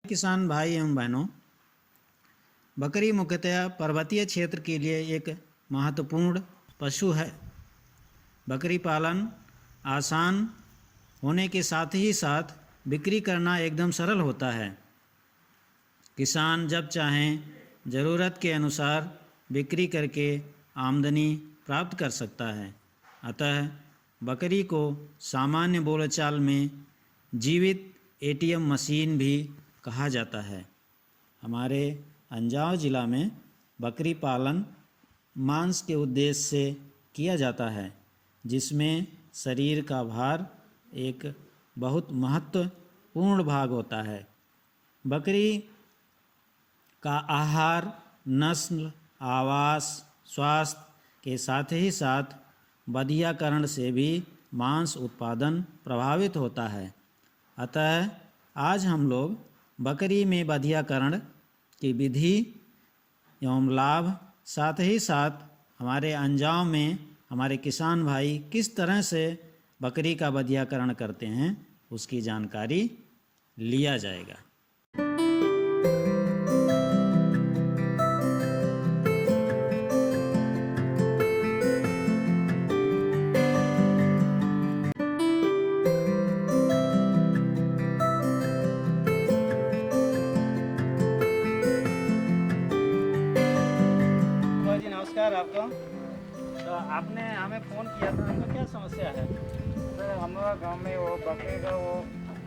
किसान भाई एवं बहनों, बकरी मुख्यतः पर्वतीय क्षेत्र के लिए एक महत्वपूर्ण पशु है। बकरी पालन आसान होने के साथ ही साथ बिक्री करना एकदम सरल होता है। किसान जब चाहें ज़रूरत के अनुसार बिक्री करके आमदनी प्राप्त कर सकता है। अतः बकरी को सामान्य बोलचाल में जीवित एटीएम मशीन भी कहा जाता है। हमारे अंजाव ज़िला में बकरी पालन मांस के उद्देश्य से किया जाता है, जिसमें शरीर का भार एक बहुत महत्वपूर्ण भाग होता है। बकरी का आहार, नस्ल, आवास, स्वास्थ्य के साथ ही साथ बधियाकरण से भी मांस उत्पादन प्रभावित होता है। अतः आज हम लोग बकरी में बधियाकरण की विधि एवं लाभ, साथ ही साथ हमारे अंजाव में हमारे किसान भाई किस तरह से बकरी का बधियाकरण करते हैं उसकी जानकारी लिया जाएगा। जी नमस्कार आपको। तो आपने हमें फ़ोन किया था, आपका क्या समस्या है? सर हमारा गांव में वो बकरी का वो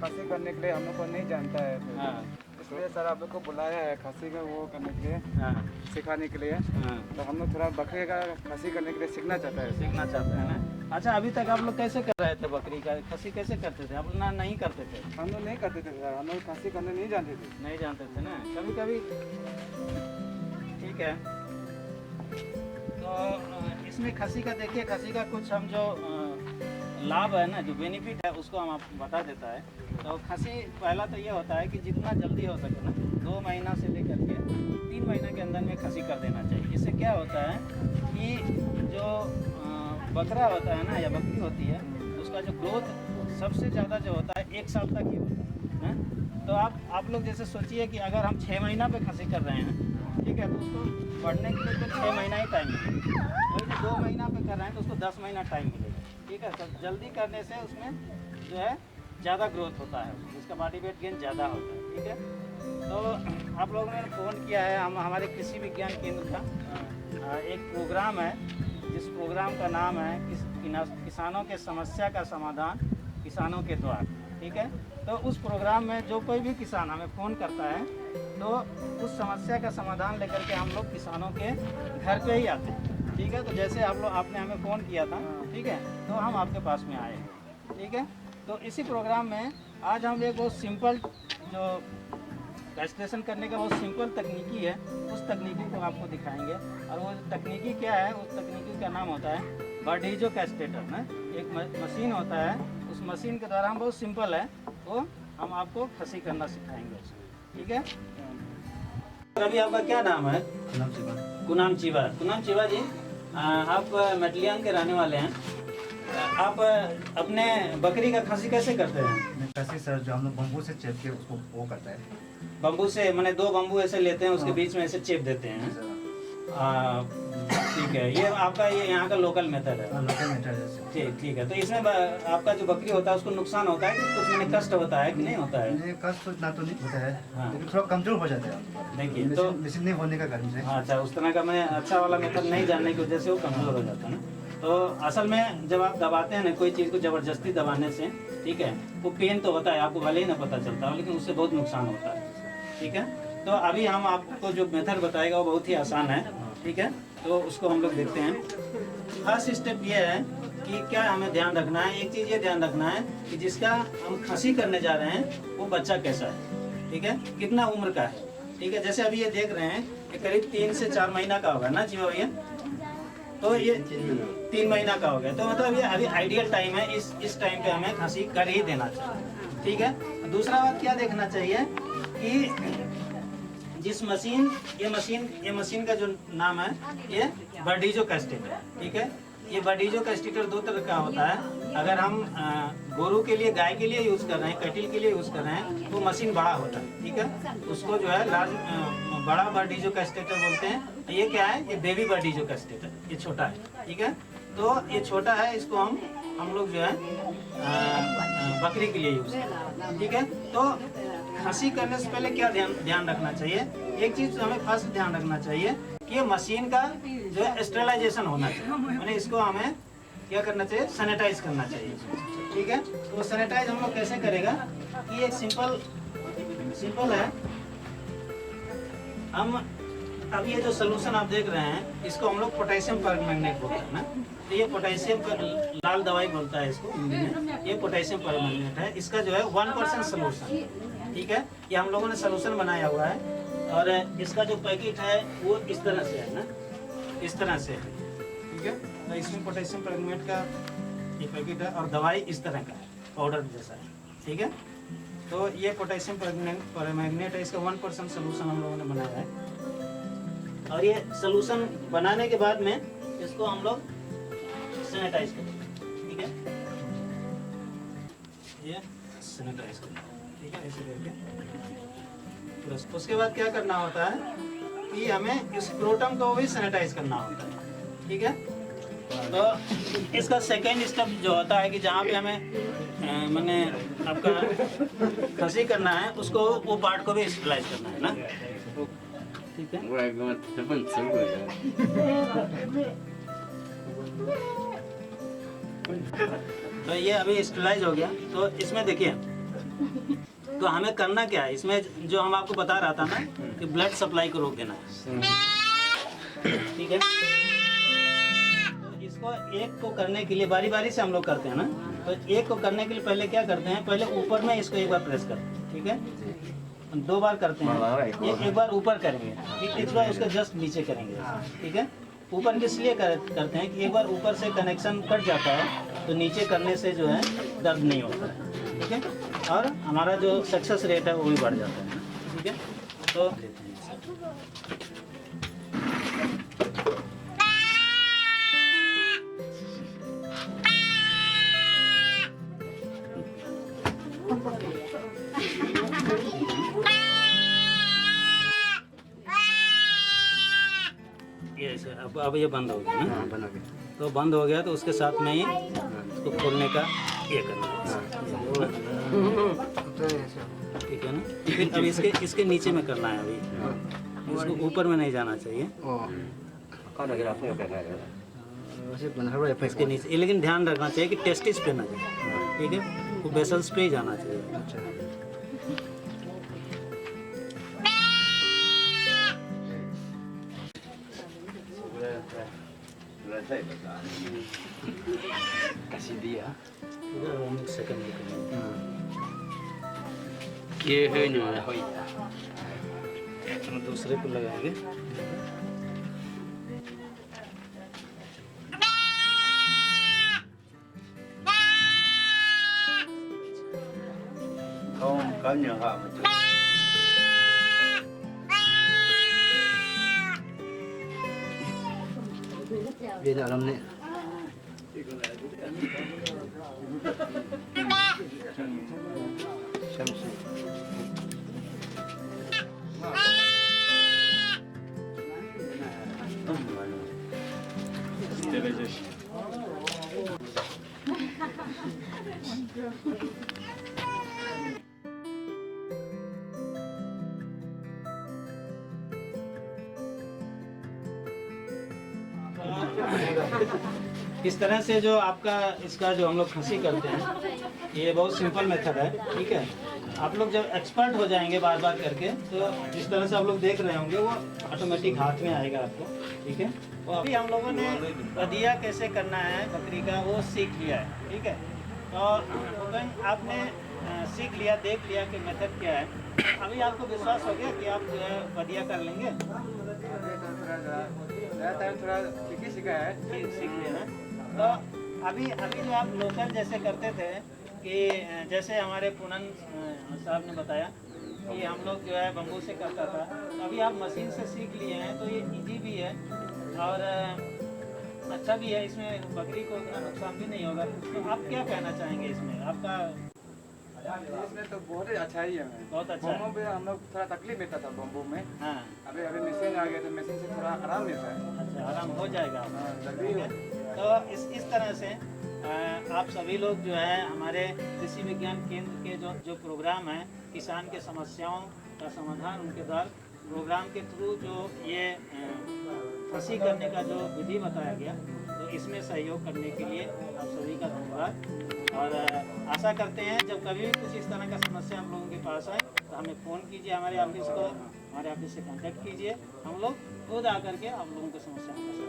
खसी करने के लिए हम लोग को नहीं जानता है। हाँ इसलिए सर आप लोग को बुलाया है खसी का वो करने के लिए, हाँ सिखाने के लिए। हाँ, तो हम लोग थोड़ा बकरी का खसी करने के लिए सीखना चाहता है। सीखना चाहते हैं ना। अच्छा, अभी तक आप लोग कैसे कर रहे थे? बकरी का खसी कैसे करते थे? आप लोग ना नहीं करते थे? हम लोग नहीं करते थे सर, हम लोग खसी करने नहीं जानते थे। नहीं जानते थे ना। कभी कभी ठीक है। तो इसमें खसी का देखिए, खसी का कुछ हम जो लाभ है ना, जो बेनिफिट है उसको हम आपको बता देता है। तो खसी पहला तो ये होता है कि जितना जल्दी हो सके ना, 2 महीना से लेकर के 3 महीने के अंदर में खसी कर देना चाहिए। इससे क्या होता है कि जो बकरा होता है ना या बकरी होती है, उसका जो ग्रोथ सबसे ज़्यादा जो होता है 1 साल तक ही होता है। तो आप लोग जैसे सोचिए कि अगर हम 6 महीना पे खसी कर रहे हैं, ठीक है, तो उसको बढ़ने के लिए तो 6 महीना ही टाइम मिलेगा। वही जो 2 महीना पे कर रहे हैं तो उसको 10 महीना टाइम मिलेगा। ठीक है, तो जल्दी करने से उसमें जो है ज़्यादा ग्रोथ होता है, उसका बॉडी वेट गेन ज़्यादा होता है। ठीक है, तो आप लोगों ने फ़ोन किया है। हम हमारे कृषि विज्ञान केंद्र का एक प्रोग्राम है, जिस प्रोग्राम का नाम है किसानों के समस्या का समाधान किसानों के द्वार। ठीक है, तो उस प्रोग्राम में जो कोई भी किसान हमें फ़ोन करता है तो उस समस्या का समाधान लेकर के हम लोग किसानों के घर पे ही आते हैं। ठीक है, तो जैसे आपने हमें फ़ोन किया था, ठीक है, तो हम आपके पास में आए हैं। ठीक है, तो इसी प्रोग्राम में आज हम एक बहुत सिंपल जो कैस्ट्रेशन करने का बहुत सिंपल तकनीकी है, उस तकनीकी को आपको दिखाएंगे। और वो तकनीकी क्या है, उस तकनीकी का नाम होता है बर्डीजो कैस्ट्रेटर ना। एक मशीन होता है, उस मशीन के द्वारा हम बहुत सिंपल है वो हम आपको खसी करना सिखाएंगे। ठीक है, अभी आपका क्या नाम है? कुनाम चिवा जी, आप मेटलियान के रहने वाले हैं। आप अपने बकरी का खसी कैसे करते हैं? खसी सर जो हम लोग बम्बू से चेप के उसको वो करता है। बम्बू से, मैंने 2 बम्बू ऐसे लेते हैं, उसके बीच में ऐसे चेप देते हैं। ठीक है, ये आपका ये यहाँ का लोकल मेथड है। लोकल मेथड है। ठीक है, तो इसमें आपका जो बकरी होता है उसको नुकसान होता है कि कुछ मैंने कष्ट होता है कि नहीं होता है? कष्ट ना तो नहीं होता है, हाँ। लेकिन थोड़ा कमजोर हो जाता है। देखिए तो मशीन नहीं होने का कारण से। अच्छा, उस तरह का मैं अच्छा वाला मेथड नहीं जानने की वजह से वो कमज़ोर हो जाता है ना। तो असल में जब आप दबाते हैं ना कोई चीज़ को ज़बरदस्ती दबाने से, ठीक है, वो पेन तो होता है, आपको भले ही ना पता चलता हो, लेकिन उससे बहुत नुकसान होता है। ठीक है, तो अभी हम आपको जो मेथड बताएगा वो बहुत ही आसान है। ठीक है, तो उसको हम लोग देखते हैं। फर्स्ट स्टेप ये है कि क्या हमें ध्यान रखना है, एक चीज़ ये ध्यान रखना है कि जिसका हम खसी करने जा रहे हैं वो बच्चा कैसा है। ठीक है, कितना उम्र का है। ठीक है, जैसे अभी ये देख रहे हैं ये करीब 3 से 4 महीना का होगा ना जीवा भैया? तो ये 3 महीना का हो गया, तो मतलब ये अभी आइडियल टाइम है। इस टाइम पे हमें खसी कर ही देना चाहिए। ठीक है, दूसरा बात क्या देखना चाहिए कि जिस मशीन ये मशीन का जो नाम है ये बर्डीजो कैस्ट्रेटर है। ठीक है, ये बडीजो कैस्टेटर दो तरह का होता है। अगर हम गोरू के लिए, गाय के लिए यूज़ कर रहे हैं, कटिल के लिए यूज़ कर रहे हैं, तो मशीन बड़ा होता है, ठीक है। उसको जो है लार्ज बड़ा बडीजो कैस्टेटर बोलते हैं। ये क्या है, ये बेबी बडीजो कैस्टेटर, ये छोटा है, ठीक है। तो ये छोटा है, इसको हम लोग जो है बकरी के लिए यूज़ करते हैं, ठीक है। तो खसी करने से पहले क्या ध्यान रखना चाहिए? एक चीज़ हमें फर्स्ट ध्यान रखना चाहिए कि ये मशीन का जो है स्टेरिलाइजेशन होना चाहिए, यानी इसको हमें क्या करना चाहिए, सैनिटाइज करना चाहिए, ठीक है। तो सैनिटाइज हम लोग कैसे करेगा कि एक सिंपल है। हम अब ये जो सोल्यूशन आप देख रहे हैं, इसको हम लोग पोटेशियम परमैंगनेट बोलते हैं ना। तो ये पोटेशियम लाल दवाई बोलता है इसको हिंदी में, ये पोटेशियम परमैंगनेट है। इसका जो है 1% सोल्यूशन, ठीक है। ये हम लोगों ने सोल्यूशन बनाया हुआ है और इसका जो पैकेट है वो इस तरह से है ना, इस तरह से है, ठीक है। तो इसमें पोटेशियम परमैंगनेट का ये पैकेट है और दवाई इस तरह का है, पाउडर जैसा है, ठीक है। तो ये पोटेशियम परमैंगनेट है, इसका 1% सोल्यूशन हम लोगों ने बनाया है। और ये सोल्यूशन बनाने के बाद में इसको हम लोग सैनिटाइज करेंगे, ठीक है। ये सैनिटाइज करेंगे, ठीक है, ऐसे करके। उसके बाद क्या करना होता है कि हमें इस क्रोटम को भी सैनिटाइज करना होता है, ठीक है। तो इसका सेकेंड स्टेप जो होता है कि जहाँ पे हमें मैंने आपका खसी करना है, उसको वो पार्ट को भी स्टेरिलाइज करना है ना, ठीक है। तो ये अभी स्टेरिलाइज हो गया। तो इसमें देखिए, तो हमें करना क्या है इसमें, जो हम आपको बता रहा था ना कि ब्लड सप्लाई को रोक देना है, ठीक है। तो इसको एक को करने के लिए बारी बारी से हम लोग करते हैं ना। तो एक को करने के लिए पहले क्या करते हैं, पहले ऊपर में इसको एक बार प्रेस करते हैं, ठीक है। 2 बार करते हैं, ये एक बार ऊपर करेंगे, ठीक, इस बार उसका जस्ट नीचे करेंगे, ठीक है। ऊपर किस लिए करते हैं कि एक बार ऊपर से कनेक्शन कट जाता है तो नीचे करने से जो है दर्द नहीं होता है, ठीक है। और हमारा जो सक्सेस रेट है वो भी बढ़ जाता है, ठीक है। तो ये ऐसे अब ये बंद हो गया ना, बना के तो बंद हो गया तो उसके साथ में ही इसको खोलने का ये करना है, ठीक है ना। फिर अब इसके नीचे में करना है, अभी इसको ऊपर में नहीं जाना चाहिए, इसके नीचे। लेकिन ध्यान रखना चाहिए कि टेस्टिस पे ना जाए, ठीक है, वो वेसल्स पे ही जाना चाहिए। Kasih dia. Second Dia hanya hoi. दूसरे को लगाएंगे। không có nhờ họ một chút. Dia nak dalam ni. Samsung. इस तरह से जो आपका इसका जो हम लोग खसी करते हैं, ये बहुत सिंपल मेथड है, ठीक है। आप लोग जब एक्सपर्ट हो जाएंगे बार बार करके, तो जिस तरह से आप लोग देख रहे होंगे वो ऑटोमेटिक हाथ में आएगा आपको, ठीक है। तो अभी हम लोगों ने बदिया कैसे करना है बकरी का वो सीख लिया है, ठीक है। तो आपने सीख लिया, देख लिया कि मेथड क्या है। अभी आपको विश्वास हो गया कि आप जो है बदिया कर लेंगे, थोड़ा सीखा है, सीख लिया है। तो अभी जो आप लोकल जैसे करते थे कि जैसे हमारे पूनम साहब ने बताया कि हम लोग जो है बम्बू से करता था, तो अभी आप मशीन से सीख लिए हैं तो ये इजी भी है और अच्छा भी है, इसमें बकरी को उतना नुकसान भी नहीं होगा। तो आप क्या कहना चाहेंगे इसमें? आपका इसमें तो बहुत ही अच्छा ही है। बहुत अच्छा है। बम्बू में हम लोग थोड़ा तकलीफ मिलता था बम्बू में। हाँ, अभी अभी मशीन आ गया तो मशीन से थोड़ा आराम मिलता है। अच्छा आराम हो जाएगा। हाँ, जल्दी ठीक है। तो इस तरह से आप सभी लोग जो है हमारे कृषि विज्ञान केंद्र के जो प्रोग्राम है, किसान के समस्याओं का समाधान उनके द्वारा प्रोग्राम के थ्रू जो ये खसी करने का जो विधि बताया गया, तो इसमें सहयोग करने के लिए आप सभी का धन्यवाद। और आशा करते हैं जब कभी भी कुछ इस तरह का समस्या हम लोगों के पास आए तो हमें फ़ोन कीजिए, हमारे ऑफिस को, हमारे ऑफिस से कांटेक्ट कीजिए। हम लोग खुद आकर के आप लोगों की समस्या का